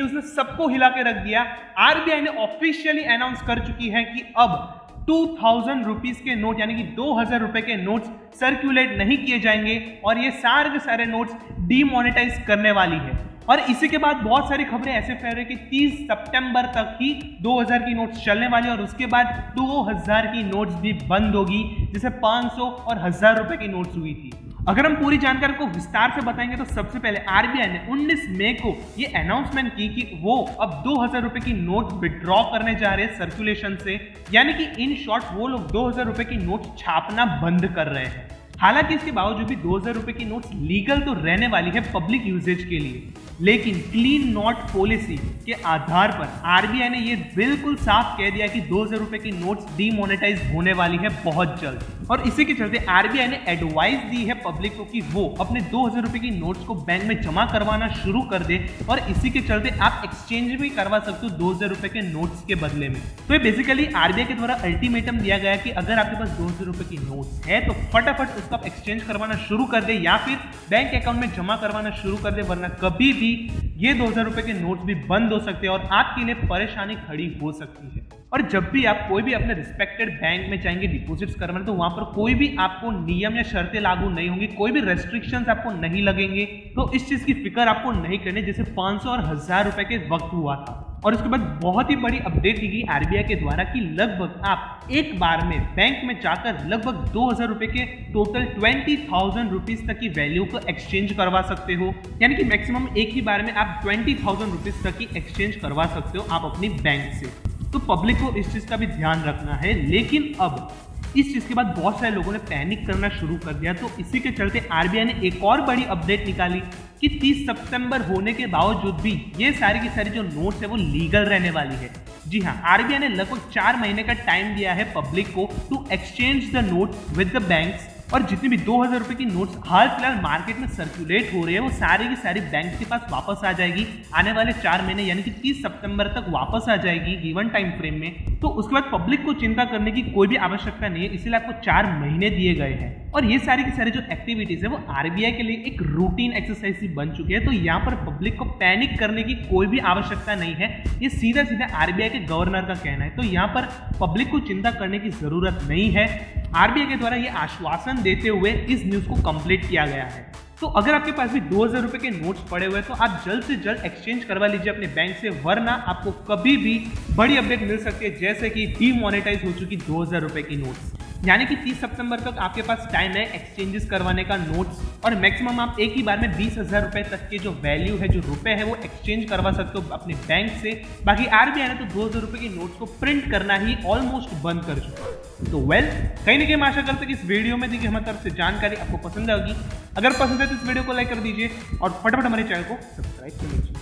News ने सबको हिला के रख दिया। आरबीआई ने ऑफिशियली अनाउंस कर चुकी है कि अब 2000 रुपीज के नोट यानी कि 2000 रुपए के नोट्स सर्कुलेट नहीं किए जाएंगे और ये सारे के सारे नोट्स डीमोनेटाइज करने वाली है। और इसी के बाद बहुत सारी खबरें ऐसे फैल रही कि 30 सितंबर तक ही 2000 की नोट्स चलने वाली और उसके बाद 2000 की नोट्स भी बंद होगी, जैसे 500 और 1000 रुपए की नोट्स हुई थी। अगर हम पूरी जानकारी को विस्तार से बताएंगे तो सबसे पहले आरबीआई ने 19 मई को ये अनाउंसमेंट की कि वो अब 2000 रुपए की नोट विड्रॉ करने जा रहे हैं सर्कुलेशन से, यानी कि इन शॉर्ट वो लोग 2000 रुपए की नोट छापना बंद कर रहे हैं। हालांकि इसके बावजूद भी 2000 रुपए की नोट्स लीगल तो रहने वाली है पब्लिक यूजेज के लिए, लेकिन क्लीन नोट पॉलिसी के आधार पर आरबीआई ने ये बिल्कुल साफ कह दिया कि 2000 रुपए की नोट्स डीमोनेटाइज होने वाली है बहुत जल्द। और इसी के चलते आरबीआई ने एडवाइस दी है पब्लिक को कि वो अपने 2000 रुपए की नोट्स को बैंक में जमा करवाना शुरू कर दे और इसी के चलते आप एक्सचेंज भी करवा सकते हो 2000 रुपए के नोट्स के बदले में। तो ये बेसिकली आरबीआई के द्वारा अल्टीमेटम दिया गया कि अगर आपके पास 2000 रुपए की नोट्स है तो फटाफट उसका एक्सचेंज करवाना शुरू कर दे या फिर बैंक अकाउंट में जमा करवाना शुरू कर दे, वरना कभी भी ये 2000 रुपए के नोट्स भी बंद हो सकते हैं और आपके लिए परेशानी खड़ी हो सकती है। और जब भी आप कोई भी अपने रिस्पेक्टेड बैंक में चाहेंगे डिपॉजिट्स करवाने तो वहां पर कोई भी आपको नियम या शर्तें लागू नहीं होंगी, कोई भी रेस्ट्रिक्शंस आपको नहीं लगेंगे। तो इस चीज की फिक्र आपको नहीं करनी जैसे 500 और 1000 रुपए के वक्त हुआ था। और उसके बाद बहुत ही बड़ी अपडेट दी गई आरबीआई के द्वारा कि लगभग आप एक बार में बैंक में जाकर लगभग 2000 रुपए के टोटल 20,000 रुपीज तक की वैल्यू को एक्सचेंज करवा सकते हो, यानी कि मैक्सिमम एक ही बार में आप 20,000 रुपीज तक की एक्सचेंज करवा सकते हो आप अपनी बैंक से। तो पब्लिक को इस चीज का भी ध्यान रखना है। लेकिन अब इस चीज के बाद बहुत सारे लोगों ने पैनिक करना शुरू कर दिया, तो इसी के चलते आरबीआई ने एक और बड़ी अपडेट निकाली कि 30 सितंबर होने के बावजूद भी ये सारी की सारी जो नोट्स है वो लीगल रहने वाली है। जी हाँ, आरबीआई ने लगभग 4 महीने का टाइम दिया है पब्लिक को to exchange the note with the banks. और जितनी भी 2000 रुपए की नोट्स हाल फिलहाल मार्केट में सर्कुलेट हो रही है वो सारी की सारी बैंक के पास वापस आ जाएगी आने वाले 4 महीने यानी कि 30 सितंबर तक वापस आ जाएगी गिवन टाइम फ्रेम में। तो उसके बाद पब्लिक को चिंता करने की कोई भी आवश्यकता नहीं है, इसीलिए आपको 4 महीने दिए गए हैं। और ये सारी की सारी जो एक्टिविटीज है वो आरबीआई के लिए एक रूटीन एक्सरसाइज ही बन चुकी है, तो यहाँ पर पब्लिक को पैनिक करने की कोई भी आवश्यकता नहीं है। ये सीधा सीधा आरबीआई के गवर्नर का कहना है, तो यहाँ पर पब्लिक को चिंता करने की जरूरत नहीं है। आरबीआई के द्वारा ये आश्वासन देते हुए इस न्यूज को कंप्लीट किया गया है। तो अगर आपके पास भी 2000 रुपए के नोट्स पड़े हुए हैं तो आप जल्द से जल्द एक्सचेंज करवा लीजिए अपने बैंक से, वरना आपको कभी भी बड़ी अपडेट मिल सकती है जैसे कि डीमोनेटाइज हो चुकी 2000 रुपए की नोट्स। यानी कि 30 सितंबर तक आपके पास टाइम है एक्सचेंजेस करवाने का नोट्स, और मैक्सिमम आप एक ही बार में 20,000 रुपए तक के जो वैल्यू है जो रुपए है वो एक्सचेंज करवा सकते हो अपने बैंक से। बाकी आरबीआई ने तो 2000 रुपए की नोट्स को प्रिंट करना ही ऑलमोस्ट बंद कर चुका है। तो कहीं ना कहीं मैं आशा करता हूं कि इस वीडियो में दी गई हमारी तरफ से जानकारी आपको पसंद आएगी। अगर पसंद है तो इस वीडियो को लाइक कर दीजिए और फटाफट हमारे चैनल को सब्सक्राइब कर लीजिए।